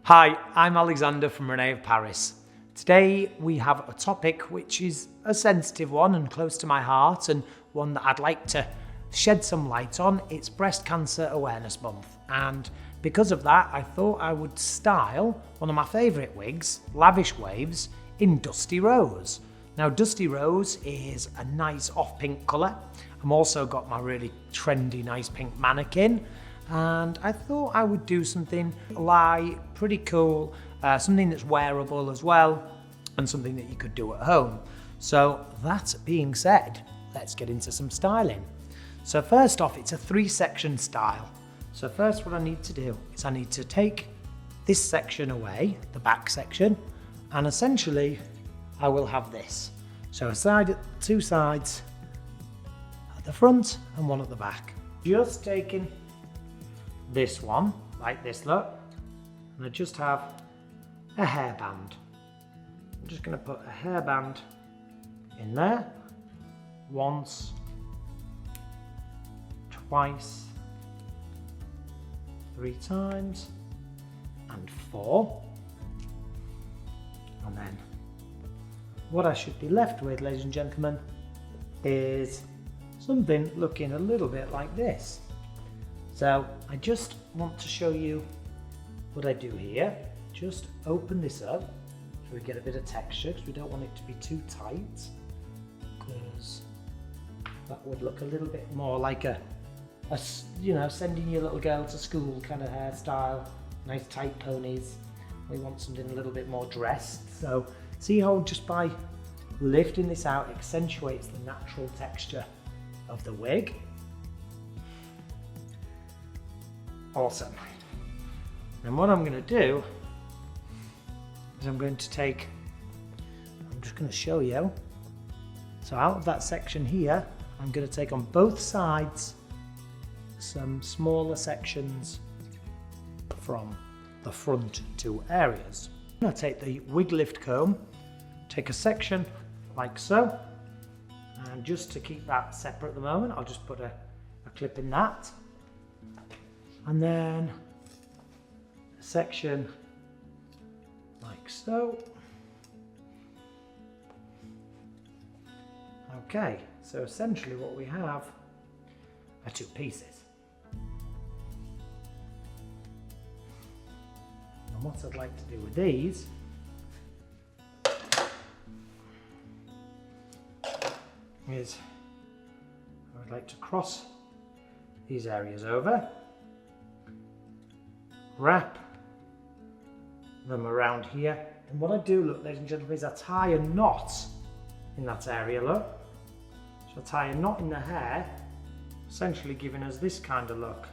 Hi, I'm Alexander from René of Paris. Today we have a topic which is a sensitive one and close to my heart, and one that I'd like to shed some light on. It's Breast Cancer Awareness Month, and because of that I thought I would style one of my favourite wigs, Lavish Wavez, in Dusty Rose. Now Dusty Rose is a nice off pink colour. I've also got my really trendy nice pink mannequin, and I thought I would do something light, pretty cool, something that's wearable as well, and something that you could do at home. So that being said, let's get into some styling. So first off, it's a 3-section style. So first what I need to do is I need to take this section away, the back section, and essentially I will have this. So a side at 2 sides at the front and one at the back. Just taking this one, like this look, and I just have a hairband. I'm just going to put a hairband in there, once, twice, 3 times, and 4. And then what I should be left with, ladies and gentlemen, is something looking a little bit like this. So I just want to show you what I do here. Just open this up so we get a bit of texture, because we don't want it to be too tight, because that would look a little bit more like a you know, sending your little girl to school kind of hairstyle. Nice tight ponies. We want something a little bit more dressed. So see how just by lifting this out accentuates the natural texture of the wig. Awesome. And what I'm going to do is I'm just going to show you. So out of that section here, I'm going to take on both sides some smaller sections from the front 2 areas. I'm going to take the wig lift comb, take a section like so, and just to keep that separate at the moment, I'll just put a clip in that. And then a section like so. Okay, so essentially what we have are 2 pieces. And what I'd like to do with these is I would like to cross these areas over, wrap them around here, and what I do, look, ladies and gentlemen, is I tie a knot in that area, look. So I tie a knot in the hair, essentially giving us this kind of look.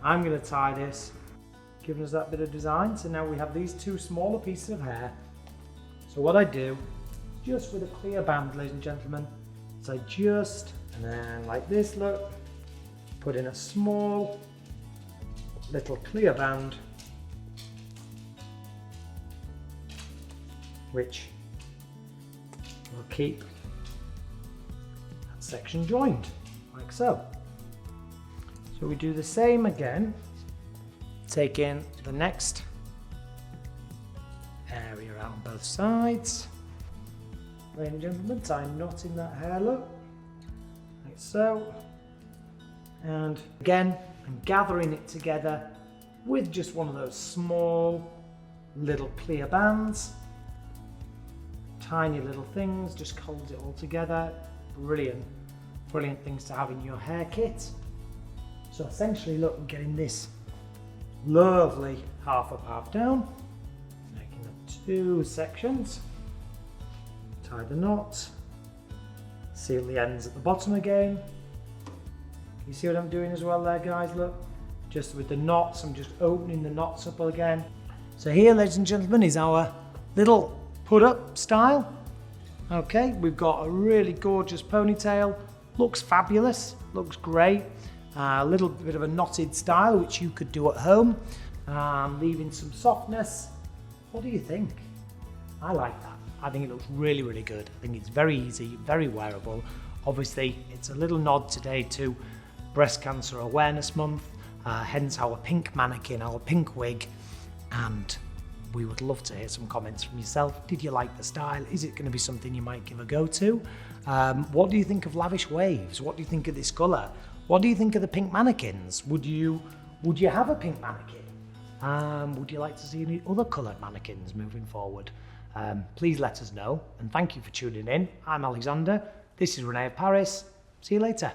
I'm going to tie this, giving us that bit of design. So now we have these 2 smaller pieces of hair. So what I do, just with a clear band, ladies and gentlemen, is I just, and then like this, look, put in a small little clear band, which will keep that section joined, like so. So we do the same again, taking the next area out on both sides. Ladies and gentlemen, tie a knot in that hair, look, like so. And again, I'm gathering it together with just one of those small little clear bands. Tiny little things, just holds it all together. Brilliant, brilliant things to have in your hair kit. So essentially, look, we're getting this lovely half up, half down, making up 2 sections. Tie the knot, seal the ends at the bottom again. You see what I'm doing as well there, guys? Look, just with the knots, I'm just opening the knots up again. So here, ladies and gentlemen, is our little put up style. Okay, we've got a really gorgeous ponytail, looks fabulous, looks great. A little bit of a knotted style, which you could do at home, leaving some softness. What do you think? I like that. I think it looks really, really good. I think it's very easy, very wearable. Obviously, it's a little nod today to Breast Cancer Awareness Month, hence our pink mannequin, our pink wig, and we would love to hear some comments from yourself. Did you like the style? Is it going to be something you might give a go to? What do you think of Lavish Wavez? What do you think of this colour? What do you think of the pink mannequins? Would you have a pink mannequin? Would you like to see any other coloured mannequins moving forward? Please let us know, and thank you for tuning in. I'm Alexander, this is René of Paris. See you later.